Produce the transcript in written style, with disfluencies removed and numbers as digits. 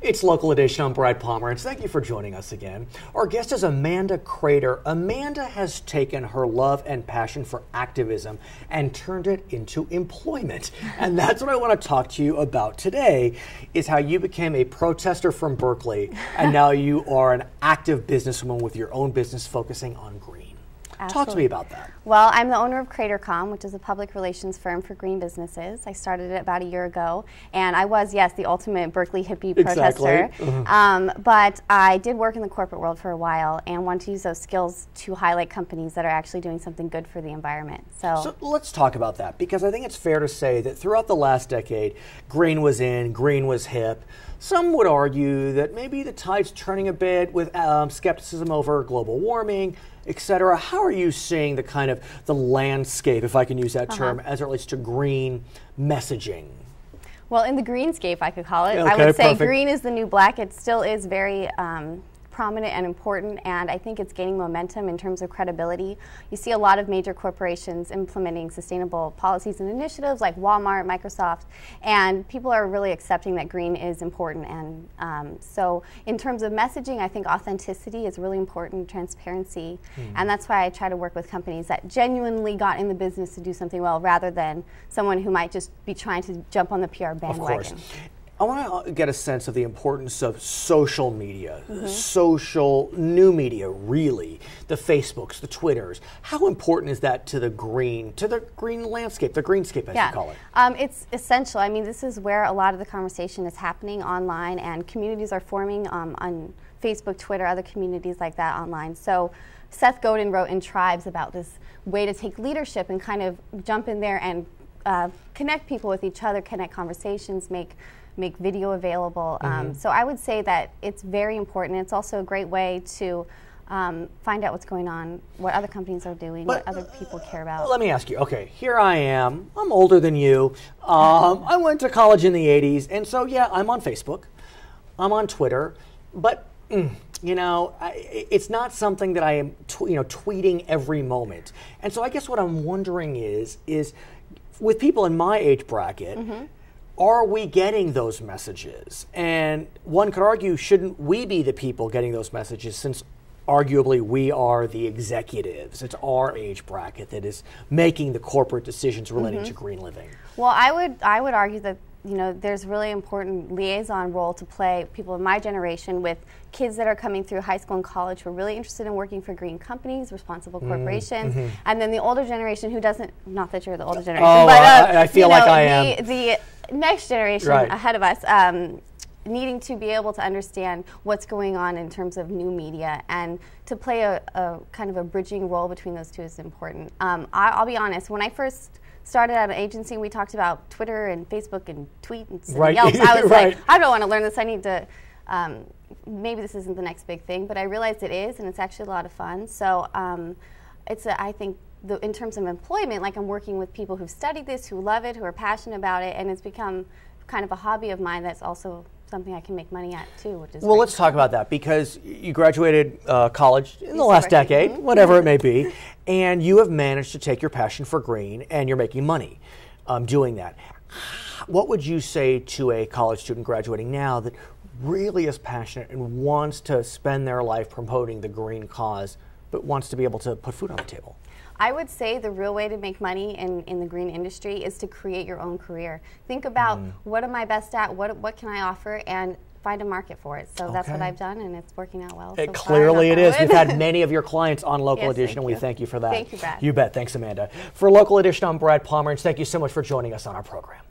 It's Local Edition. I'm Brad Pomerantz. Thank you for joining us again. Our guest is Amanda Crater. Amanda has taken her love and passion for activism and turned it into employment. And that's what I want to talk to you about today, is how you became a protester from Berkeley, and now you are an active businesswoman with your own business focusing on green. Absolutely. Talk to me about that. Well, I'm the owner of CraterCom, which is a public relations firm for green businesses. I started it about a year ago, and I was, yes, the ultimate Berkeley hippie protester. But I did work in the corporate world for a while and want to use those skills to highlight companies that are actually doing something good for the environment. So let's talk about that, because I think it's fair to say that throughout the last decade, green was in, green was hip. Some would argue that maybe the tide's turning a bit with skepticism over global warming, etc. How are you seeing the kind of the landscape, if I can use that term, as it relates to green messaging? Well, in the greenscape, I could call it. Okay, I would say perfect. green is the new black. It still is very prominent and important, and I think it's gaining momentum in terms of credibility. You see a lot of major corporations implementing sustainable policies and initiatives like Walmart, Microsoft, and people are really accepting that green is important. And so in terms of messaging, I think authenticity is really important, transparency, and that's why I try to work with companies that genuinely got in the business to do something well, rather than someone who might just be trying to jump on the PR bandwagon. Of course. I want to get a sense of the importance of social media, social new media, really, the Facebooks, the Twitters. How important is that to the green landscape, the greenscape, as you call it? It's essential. I mean, this is where a lot of the conversation is happening online, and communities are forming on Facebook, Twitter, other communities like that online. So Seth Godin wrote in Tribes about this way to take leadership and kind of jump in there and connect people with each other, connect conversations, make video available. So I would say that it's very important. It's also a great way to find out what's going on, what other companies are doing, what other people care about. Let me ask you, okay, here I am. I'm older than you. I went to college in the 80s, and so yeah, I'm on Facebook. I'm on Twitter, but you know, it's not something that I am tweeting every moment. And so I guess what I'm wondering is with people in my age bracket, are we getting those messages? And one could argue, shouldn't we be the people getting those messages, since arguably we are the executives? It's our age bracket that is making the corporate decisions relating to green living. Well, I would argue that there's really important liaison role to play, people in my generation, with kids that are coming through high school and college who are really interested in working for green companies, responsible corporations, and then the older generation who doesn't, not that you're the older generation, but I feel like I am. The next generation ahead of us, needing to be able to understand what's going on in terms of new media, and to play a kind of a bridging role between those two is important. I'll be honest, when I first started at an agency and we talked about Twitter and Facebook and tweet and Yelp, I was like, I don't want to learn this. I need to, maybe this isn't the next big thing, but I realized it is, and it's actually a lot of fun. So I think in terms of employment, like, I'm working with people who've studied this, who love it, who are passionate about it, and it's become kind of a hobby of mine that's also something I can make money at too, which is well, let's talk about that, because you graduated college in the last decade, whatever it may be, and you have managed to take your passion for green and you're making money doing that. What would you say to a college student graduating now that really is passionate and wants to spend their life promoting the green cause, but wants to be able to put food on the table? I would say the real way to make money in the green industry is to create your own career. Think about what am I best at, what can I offer, and find a market for it. So that's what I've done, and it's working out well. So clearly it is. We've had many of your clients on Local Edition, and we thank you for that. Thank you, Brad. You bet. Thanks, Amanda. For Local Edition, I'm Brad Pomerantz. Thank you so much for joining us on our program.